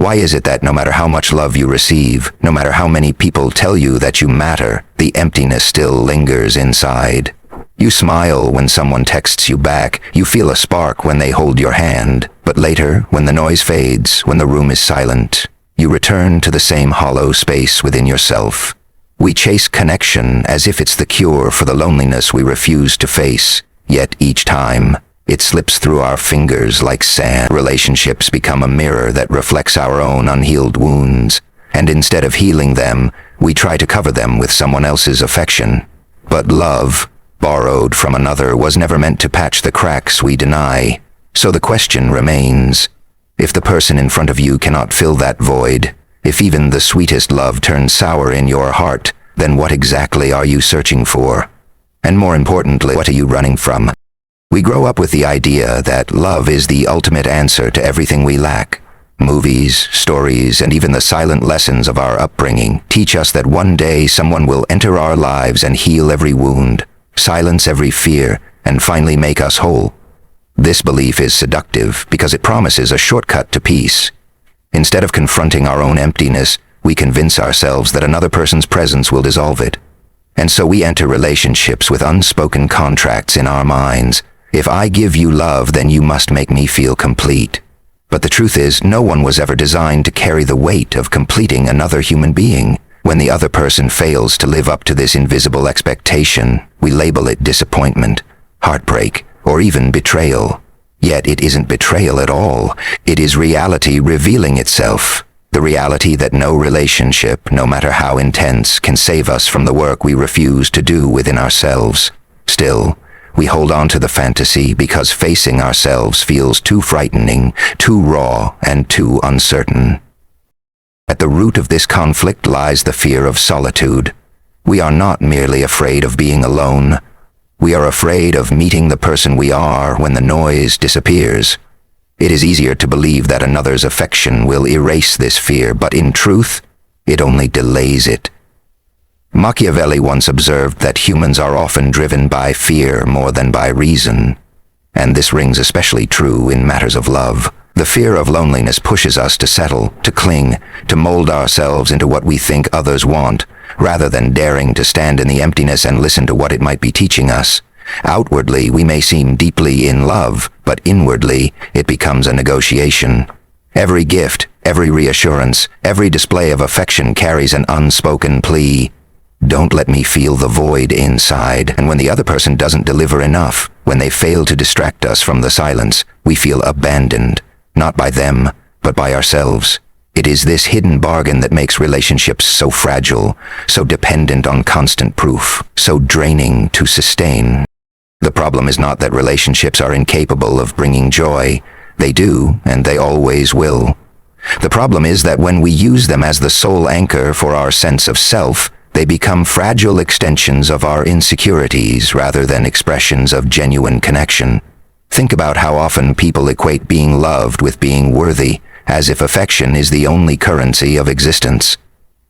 Why is it that no matter how much love you receive, no matter how many people tell you that you matter, the emptiness still lingers inside? You smile when someone texts you back, you feel a spark when they hold your hand, but later, when the noise fades, when the room is silent, you return to the same hollow space within yourself. We chase connection as if it's the cure for the loneliness we refuse to face, yet each time, it slips through our fingers like sand. Relationships become a mirror that reflects our own unhealed wounds, and instead of healing them, we try to cover them with someone else's affection. But love, borrowed from another, was never meant to patch the cracks we deny. So the question remains, if the person in front of you cannot fill that void, if even the sweetest love turns sour in your heart, then what exactly are you searching for? And more importantly, what are you running from? We grow up with the idea that love is the ultimate answer to everything we lack. Movies, stories, and even the silent lessons of our upbringing teach us that one day someone will enter our lives and heal every wound, silence every fear, and finally make us whole. This belief is seductive because it promises a shortcut to peace. Instead of confronting our own emptiness, we convince ourselves that another person's presence will dissolve it. And so we enter relationships with unspoken contracts in our minds. If I give you love, then you must make me feel complete. But the truth is, no one was ever designed to carry the weight of completing another human being. When the other person fails to live up to this invisible expectation, we label it disappointment, heartbreak, or even betrayal. Yet it isn't betrayal at all. It is reality revealing itself. The reality that no relationship, no matter how intense, can save us from the work we refuse to do within ourselves. Still, we hold on to the fantasy because facing ourselves feels too frightening, too raw, and too uncertain. At the root of this conflict lies the fear of solitude. We are not merely afraid of being alone. We are afraid of meeting the person we are when the noise disappears. It is easier to believe that another's affection will erase this fear, but in truth, it only delays it. Machiavelli once observed that humans are often driven by fear more than by reason, and this rings especially true in matters of love. The fear of loneliness pushes us to settle, to cling, to mold ourselves into what we think others want, rather than daring to stand in the emptiness and listen to what it might be teaching us. Outwardly, we may seem deeply in love, but inwardly, it becomes a negotiation. Every gift, every reassurance, every display of affection carries an unspoken plea. Don't let me feel the void inside. And when the other person doesn't deliver enough, when they fail to distract us from the silence, we feel abandoned, not by them, but by ourselves. It is this hidden bargain that makes relationships so fragile, so dependent on constant proof, so draining to sustain. The problem is not that relationships are incapable of bringing joy. They do, and they always will. The problem is that when we use them as the sole anchor for our sense of self, they become fragile extensions of our insecurities rather than expressions of genuine connection. Think about how often people equate being loved with being worthy, as if affection is the only currency of existence.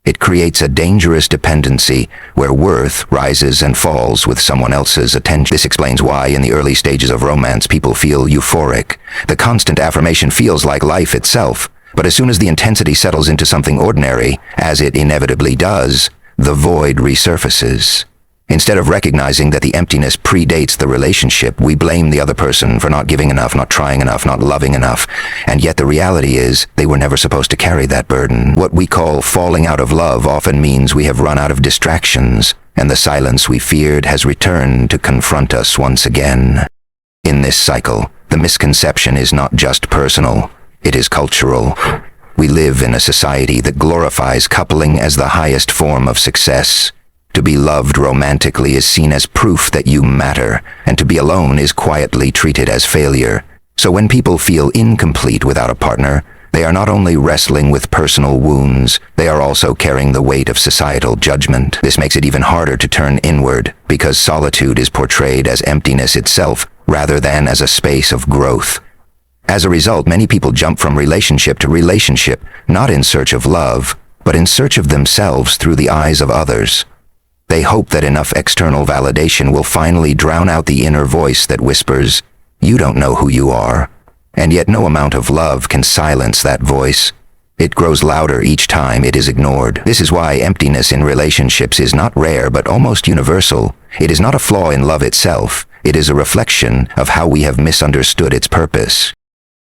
It creates a dangerous dependency where worth rises and falls with someone else's attention. This explains why in the early stages of romance people feel euphoric. The constant affirmation feels like life itself, but as soon as the intensity settles into something ordinary, as it inevitably does, the void resurfaces. Instead of recognizing that the emptiness predates the relationship, we blame the other person for not giving enough, not trying enough, not loving enough. And yet the reality is, they were never supposed to carry that burden. What we call falling out of love often means we have run out of distractions, and the silence we feared has returned to confront us once again. In this cycle, the misconception is not just personal, it is cultural. We live in a society that glorifies coupling as the highest form of success. To be loved romantically is seen as proof that you matter, and to be alone is quietly treated as failure. So when people feel incomplete without a partner, they are not only wrestling with personal wounds, they are also carrying the weight of societal judgment. This makes it even harder to turn inward, because solitude is portrayed as emptiness itself, rather than as a space of growth. As a result, many people jump from relationship to relationship, not in search of love, but in search of themselves through the eyes of others. They hope that enough external validation will finally drown out the inner voice that whispers, "You don't know who you are." And yet no amount of love can silence that voice. It grows louder each time it is ignored. This is why emptiness in relationships is not rare but almost universal. It is not a flaw in love itself. It is a reflection of how we have misunderstood its purpose.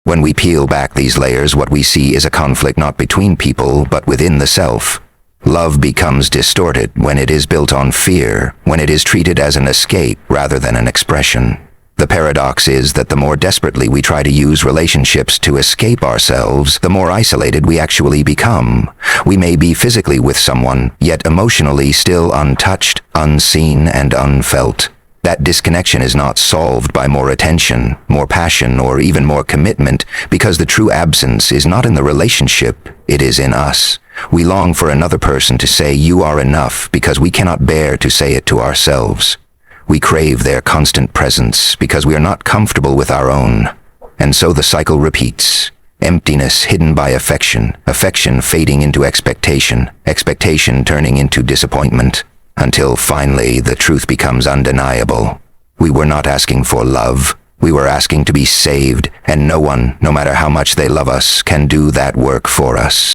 When we peel back these layers, what we see is a conflict not between people but within the self. Love becomes distorted when it is built on fear, when it is treated as an escape rather than an expression. The paradox is that the more desperately we try to use relationships to escape ourselves, the more isolated we actually become. We may be physically with someone, yet emotionally still untouched, unseen, and unfelt. That disconnection is not solved by more attention, more passion, or even more commitment, because the true absence is not in the relationship, it is in us. We long for another person to say, "You are enough," because we cannot bear to say it to ourselves. We crave their constant presence because we are not comfortable with our own. And so the cycle repeats. Emptiness hidden by affection, affection fading into expectation, expectation turning into disappointment, until finally the truth becomes undeniable. We were not asking for love. We were asking to be saved, and no one, no matter how much they love us, can do that work for us.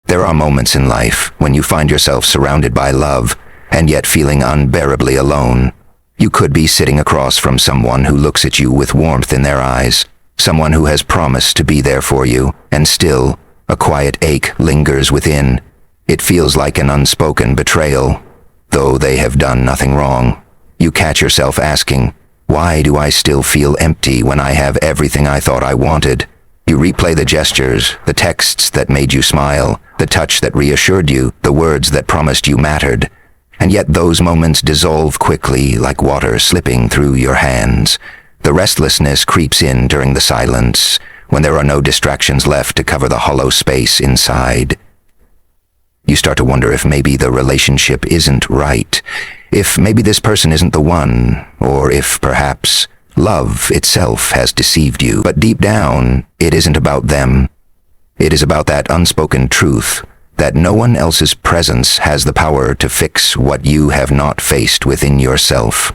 There are moments in life when you find yourself surrounded by love, and yet feeling unbearably alone. You could be sitting across from someone who looks at you with warmth in their eyes, someone who has promised to be there for you, and still, a quiet ache lingers within. It feels like an unspoken betrayal, though they have done nothing wrong. You catch yourself asking, "Why do I still feel empty when I have everything I thought I wanted?" You replay the gestures, the texts that made you smile, the touch that reassured you, the words that promised you mattered. And yet those moments dissolve quickly like water slipping through your hands. The restlessness creeps in during the silence, when there are no distractions left to cover the hollow space inside. You start to wonder if maybe the relationship isn't right, if maybe this person isn't the one, or if perhaps love itself has deceived you. But deep down, it isn't about them. It is about that unspoken truth that no one else's presence has the power to fix what you have not faced within yourself.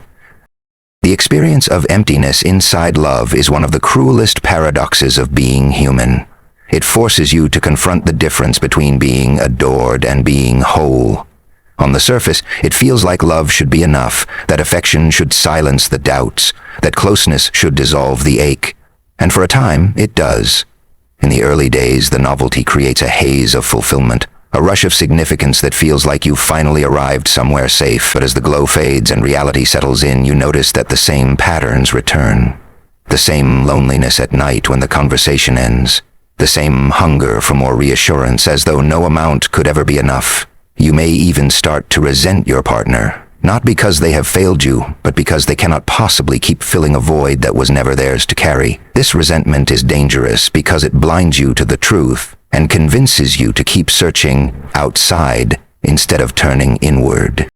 The experience of emptiness inside love is one of the cruelest paradoxes of being human. It forces you to confront the difference between being adored and being whole. On the surface, it feels like love should be enough, that affection should silence the doubts, that closeness should dissolve the ache. And for a time, it does. In the early days, the novelty creates a haze of fulfillment, a rush of significance that feels like you've finally arrived somewhere safe. But as the glow fades and reality settles in, you notice that the same patterns return. The same loneliness at night when the conversation ends. The same hunger for more reassurance, as though no amount could ever be enough. You may even start to resent your partner, not because they have failed you, but because they cannot possibly keep filling a void that was never theirs to carry. This resentment is dangerous because it blinds you to the truth and convinces you to keep searching outside instead of turning inward.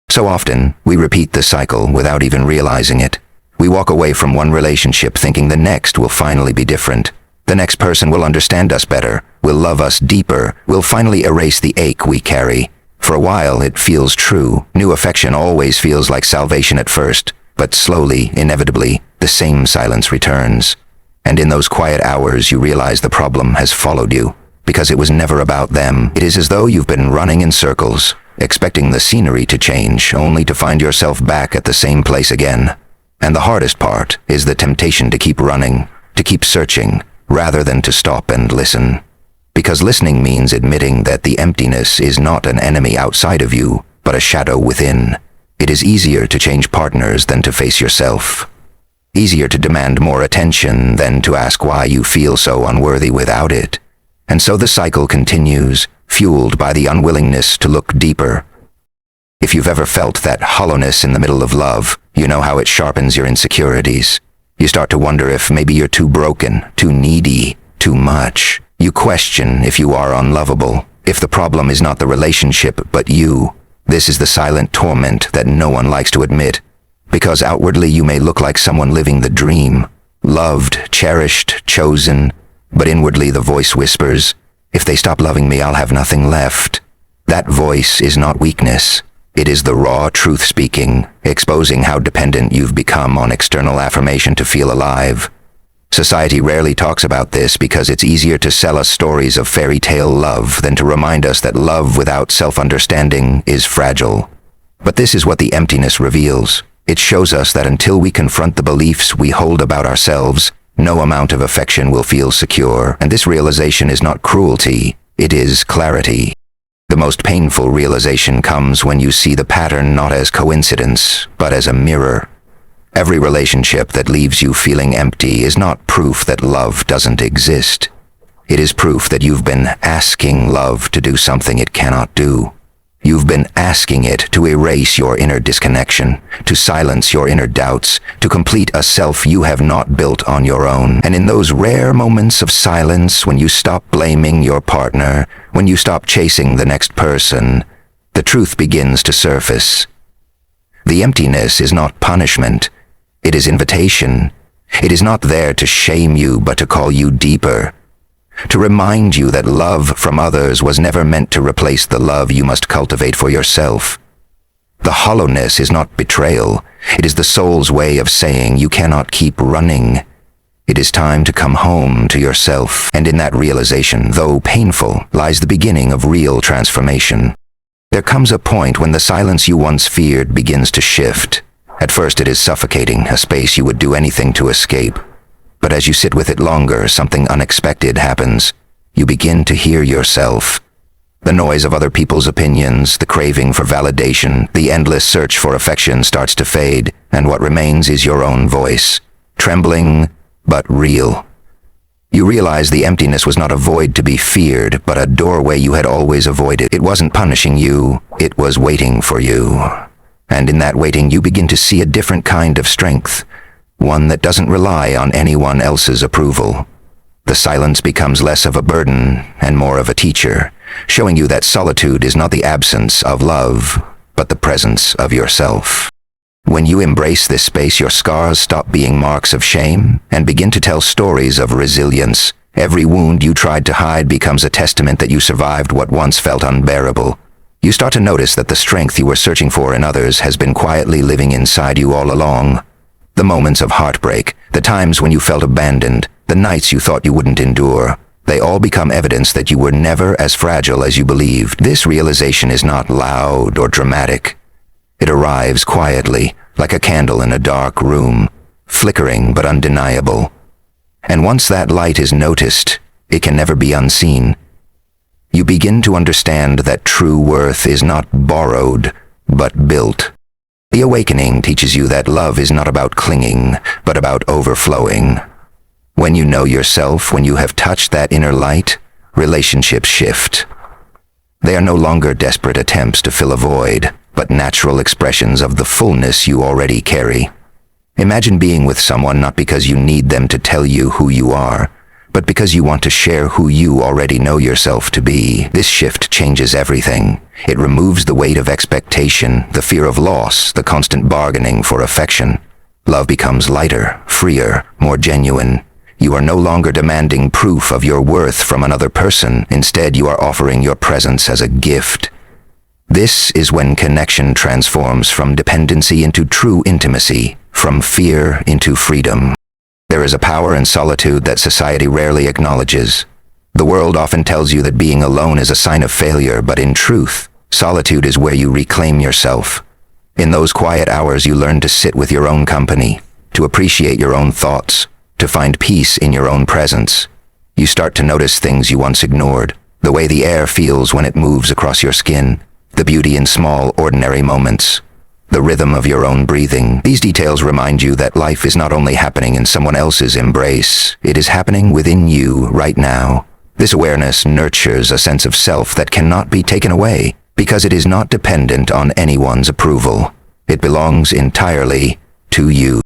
So often, we repeat the cycle without even realizing it. We walk away from one relationship thinking the next will finally be different. The next person will understand us better, will love us deeper, will finally erase the ache we carry. For a while, it feels true. New affection always feels like salvation at first, but slowly, inevitably, the same silence returns. And in those quiet hours, you realize the problem has followed you, because it was never about them. It is as though you've been running in circles, expecting the scenery to change, only to find yourself back at the same place again. And the hardest part is the temptation to keep running, to keep searching, rather than to stop and listen. Because listening means admitting that the emptiness is not an enemy outside of you, but a shadow within. It is easier to change partners than to face yourself. Easier to demand more attention than to ask why you feel so unworthy without it. And so the cycle continues, fueled by the unwillingness to look deeper. If you've ever felt that hollowness in the middle of love, you know how it sharpens your insecurities. You start to wonder if maybe you're too broken, too needy, too much. You question if you are unlovable, if the problem is not the relationship but you. This is the silent torment that no one likes to admit, because outwardly you may look like someone living the dream, loved, cherished, chosen, but inwardly the voice whispers, "If they stop loving me, I'll have nothing left." That voice is not weakness. It is the raw truth speaking, exposing how dependent you've become on external affirmation to feel alive. Society rarely talks about this because it's easier to sell us stories of fairy tale love than to remind us that love without self-understanding is fragile. But this is what the emptiness reveals. It shows us that until we confront the beliefs we hold about ourselves, no amount of affection will feel secure, and this realization is not cruelty, it is clarity. The most painful realization comes when you see the pattern not as coincidence, but as a mirror. Every relationship that leaves you feeling empty is not proof that love doesn't exist. It is proof that you've been asking love to do something it cannot do. You've been asking it to erase your inner disconnection, to silence your inner doubts, to complete a self you have not built on your own. And in those rare moments of silence, when you stop blaming your partner, when you stop chasing the next person, the truth begins to surface. The emptiness is not punishment. It is invitation. It is not there to shame you, but to call you deeper. To remind you that love from others was never meant to replace the love you must cultivate for yourself. The hollowness is not betrayal. It is the soul's way of saying you cannot keep running. It is time to come home to yourself, and in that realization, though painful, lies the beginning of real transformation. There comes a point when the silence you once feared begins to shift. At first it is suffocating, a space you would do anything to escape. But as you sit with it longer, something unexpected happens. You begin to hear yourself. The noise of other people's opinions, the craving for validation, the endless search for affection starts to fade, and what remains is your own voice. Trembling, but real. You realize the emptiness was not a void to be feared, but a doorway you had always avoided. It wasn't punishing you, it was waiting for you. And in that waiting, you begin to see a different kind of strength, one that doesn't rely on anyone else's approval. The silence becomes less of a burden and more of a teacher, showing you that solitude is not the absence of love, but the presence of yourself. When you embrace this space, your scars stop being marks of shame and begin to tell stories of resilience. Every wound you tried to hide becomes a testament that you survived what once felt unbearable. You start to notice that the strength you were searching for in others has been quietly living inside you all along. The moments of heartbreak, the times when you felt abandoned, the nights you thought you wouldn't endure, they all become evidence that you were never as fragile as you believed. This realization is not loud or dramatic. It arrives quietly, like a candle in a dark room, flickering but undeniable. And once that light is noticed, it can never be unseen. You begin to understand that true worth is not borrowed, but built. The awakening teaches you that love is not about clinging, but about overflowing. When you know yourself, when you have touched that inner light, relationships shift. They are no longer desperate attempts to fill a void, but natural expressions of the fullness you already carry. Imagine being with someone not because you need them to tell you who you are, but because you want to share who you already know yourself to be. This shift changes everything. It removes the weight of expectation, the fear of loss, the constant bargaining for affection. Love becomes lighter, freer, more genuine. You are no longer demanding proof of your worth from another person. Instead, you are offering your presence as a gift. This is when connection transforms from dependency into true intimacy, from fear into freedom. There is a power in solitude that society rarely acknowledges. The world often tells you that being alone is a sign of failure, but in truth, solitude is where you reclaim yourself. In those quiet hours, you learn to sit with your own company, to appreciate your own thoughts, to find peace in your own presence. You start to notice things you once ignored, the way the air feels when it moves across your skin, the beauty in small, ordinary moments, the rhythm of your own breathing. These details remind you that life is not only happening in someone else's embrace, it is happening within you right now. This awareness nurtures a sense of self that cannot be taken away, because it is not dependent on anyone's approval. It belongs entirely to you.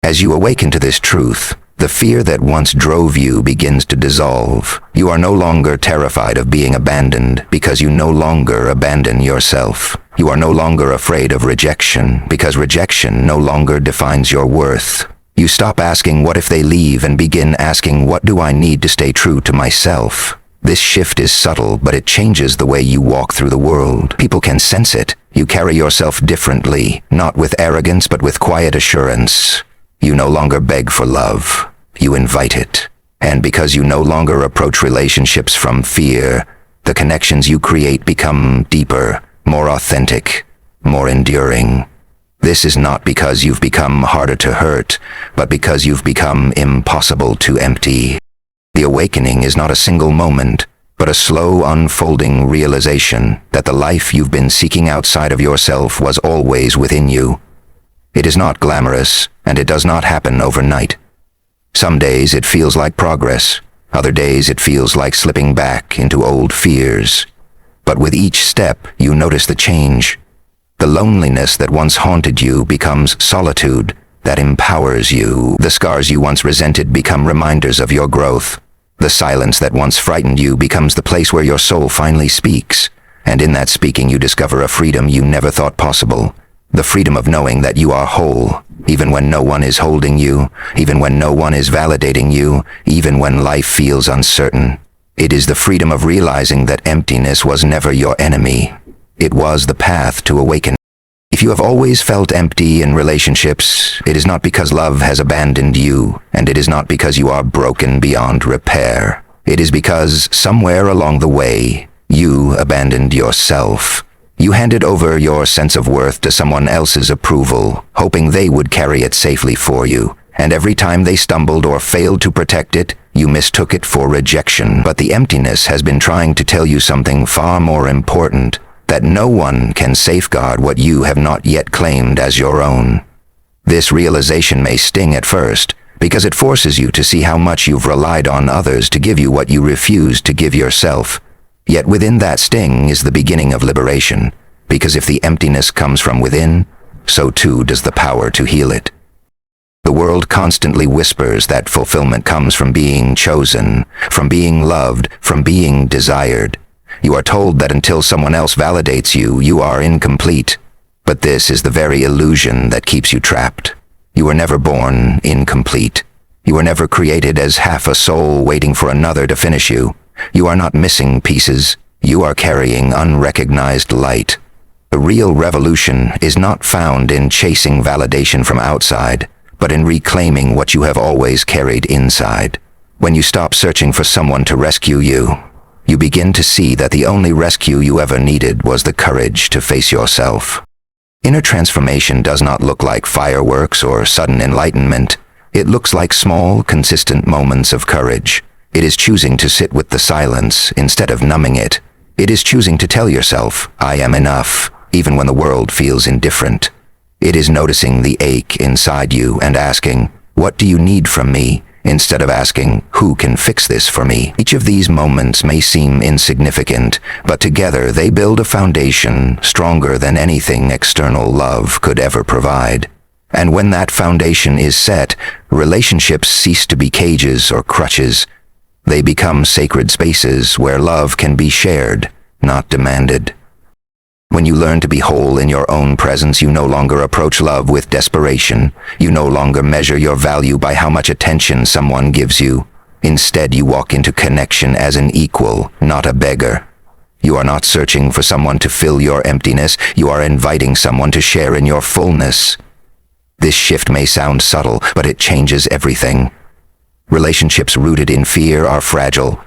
As you awaken to this truth, the fear that once drove you begins to dissolve. You are no longer terrified of being abandoned because you no longer abandon yourself. You are no longer afraid of rejection because rejection no longer defines your worth. You stop asking what if they leave and begin asking what do I need to stay true to myself. This shift is subtle, but it changes the way you walk through the world. People can sense it. You carry yourself differently, not with arrogance but with quiet assurance. You no longer beg for love. you invite it. And because you no longer approach relationships from fear, the connections you create become deeper, more authentic, more enduring. This is not because you've become harder to hurt, but because you've become impossible to empty. The awakening is not a single moment, but a slow unfolding realization that the life you've been seeking outside of yourself was always within you. It is not glamorous, and it does not happen overnight. Some days it feels like progress, other days it feels like slipping back into old fears. But with each step, you notice the change. The loneliness that once haunted you becomes solitude that empowers you. The scars you once resented become reminders of your growth. The silence that once frightened you becomes the place where your soul finally speaks. And in that speaking you discover a freedom you never thought possible. The freedom of knowing that you are whole, even when no one is holding you, even when no one is validating you, even when life feels uncertain. It is the freedom of realizing that emptiness was never your enemy. It was the path to awaken. If you have always felt empty in relationships, it is not because love has abandoned you, and it is not because you are broken beyond repair. It is because, somewhere along the way, you abandoned yourself. You handed over your sense of worth to someone else's approval, hoping they would carry it safely for you. And every time they stumbled or failed to protect it, you mistook it for rejection. But the emptiness has been trying to tell you something far more important, that no one can safeguard what you have not yet claimed as your own. This realization may sting at first, because it forces you to see how much you've relied on others to give you what you refused to give yourself. Yet within that sting is the beginning of liberation, because if the emptiness comes from within, so too does the power to heal it. The world constantly whispers that fulfillment comes from being chosen, from being loved, from being desired. You are told that until someone else validates you, you are incomplete. But this is the very illusion that keeps you trapped. You were never born incomplete. You were never created as half a soul waiting for another to finish you. You are not missing pieces. You are carrying unrecognized light. The real revolution is not found in chasing validation from outside, but in reclaiming what you have always carried inside. When you stop searching for someone to rescue you, you begin to see that the only rescue you ever needed was the courage to face yourself. Inner transformation does not look like fireworks or sudden enlightenment. It looks like small, consistent moments of courage. It is choosing to sit with the silence instead of numbing it. It is choosing to tell yourself, I am enough, even when the world feels indifferent. It is noticing the ache inside you and asking, what do you need from me? Instead of asking, who can fix this for me? Each of these moments may seem insignificant, but together they build a foundation stronger than anything external love could ever provide. And when that foundation is set, relationships cease to be cages or crutches. They become sacred spaces where love can be shared, not demanded. When you learn to be whole in your own presence, you no longer approach love with desperation. You no longer measure your value by how much attention someone gives you. Instead, you walk into connection as an equal, not a beggar. You are not searching for someone to fill your emptiness. You are inviting someone to share in your fullness. This shift may sound subtle, but it changes everything. Relationships rooted in fear are fragile.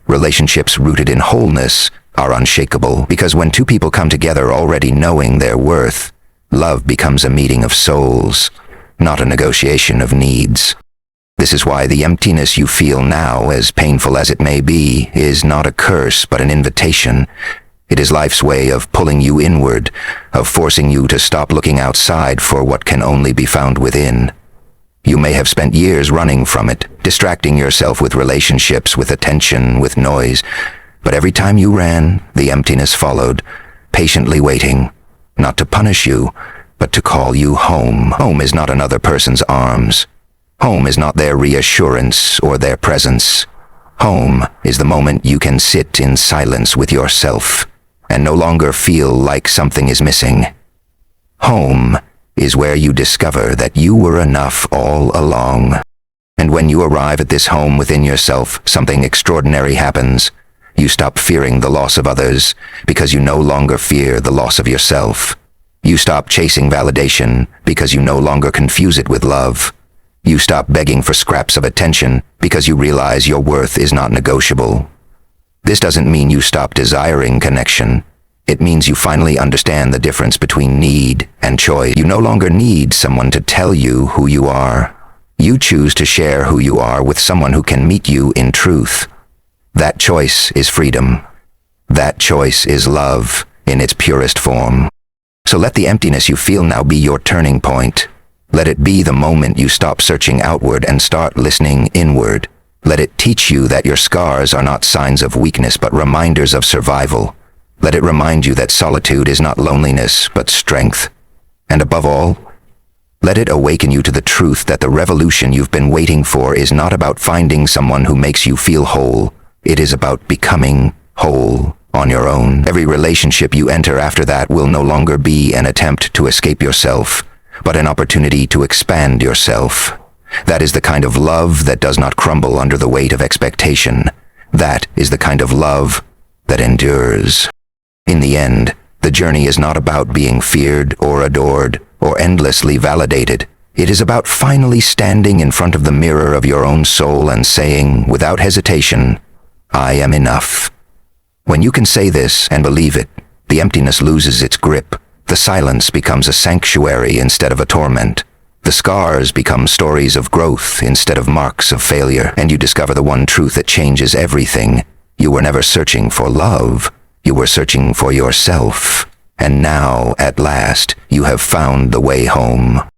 Relationships rooted in wholeness are unshakable, because when two people come together already knowing their worth, love becomes a meeting of souls, not a negotiation of needs. This is why the emptiness you feel now, as painful as it may be, is not a curse but an invitation. It is life's way of pulling you inward, of forcing you to stop looking outside for what can only be found within. You may have spent years running from it, distracting yourself with relationships, with attention, with noise. But every time you ran, the emptiness followed, patiently waiting, not to punish you, but to call you home. Home is not another person's arms. Home is not their reassurance or their presence. Home is the moment you can sit in silence with yourself and no longer feel like something is missing. Home is where you discover that you were enough all along. And when you arrive at this home within yourself, something extraordinary happens. You stop fearing the loss of others because you no longer fear the loss of yourself. You stop chasing validation because you no longer confuse it with love. You stop begging for scraps of attention because you realize your worth is not negotiable. This doesn't mean you stop desiring connection. It means you finally understand the difference between need and choice. You no longer need someone to tell you who you are. You choose to share who you are with someone who can meet you in truth. That choice is freedom. That choice is love in its purest form. So let the emptiness you feel now be your turning point. Let it be the moment you stop searching outward and start listening inward. Let it teach you that your scars are not signs of weakness but reminders of survival. Let it remind you that solitude is not loneliness but strength. And above all, let it awaken you to the truth that the revolution you've been waiting for is not about finding someone who makes you feel whole. It is about becoming whole on your own. Every relationship you enter after that will no longer be an attempt to escape yourself, but an opportunity to expand yourself. That is the kind of love that does not crumble under the weight of expectation. That is the kind of love that endures. In the end, the journey is not about being feared or adored or endlessly validated. It is about finally standing in front of the mirror of your own soul and saying, without hesitation, I am enough. When you can say this and believe it, the emptiness loses its grip. The silence becomes a sanctuary instead of a torment. The scars become stories of growth instead of marks of failure, and you discover the one truth that changes everything. You were never searching for love. You were searching for yourself. And now, at last, you have found the way home.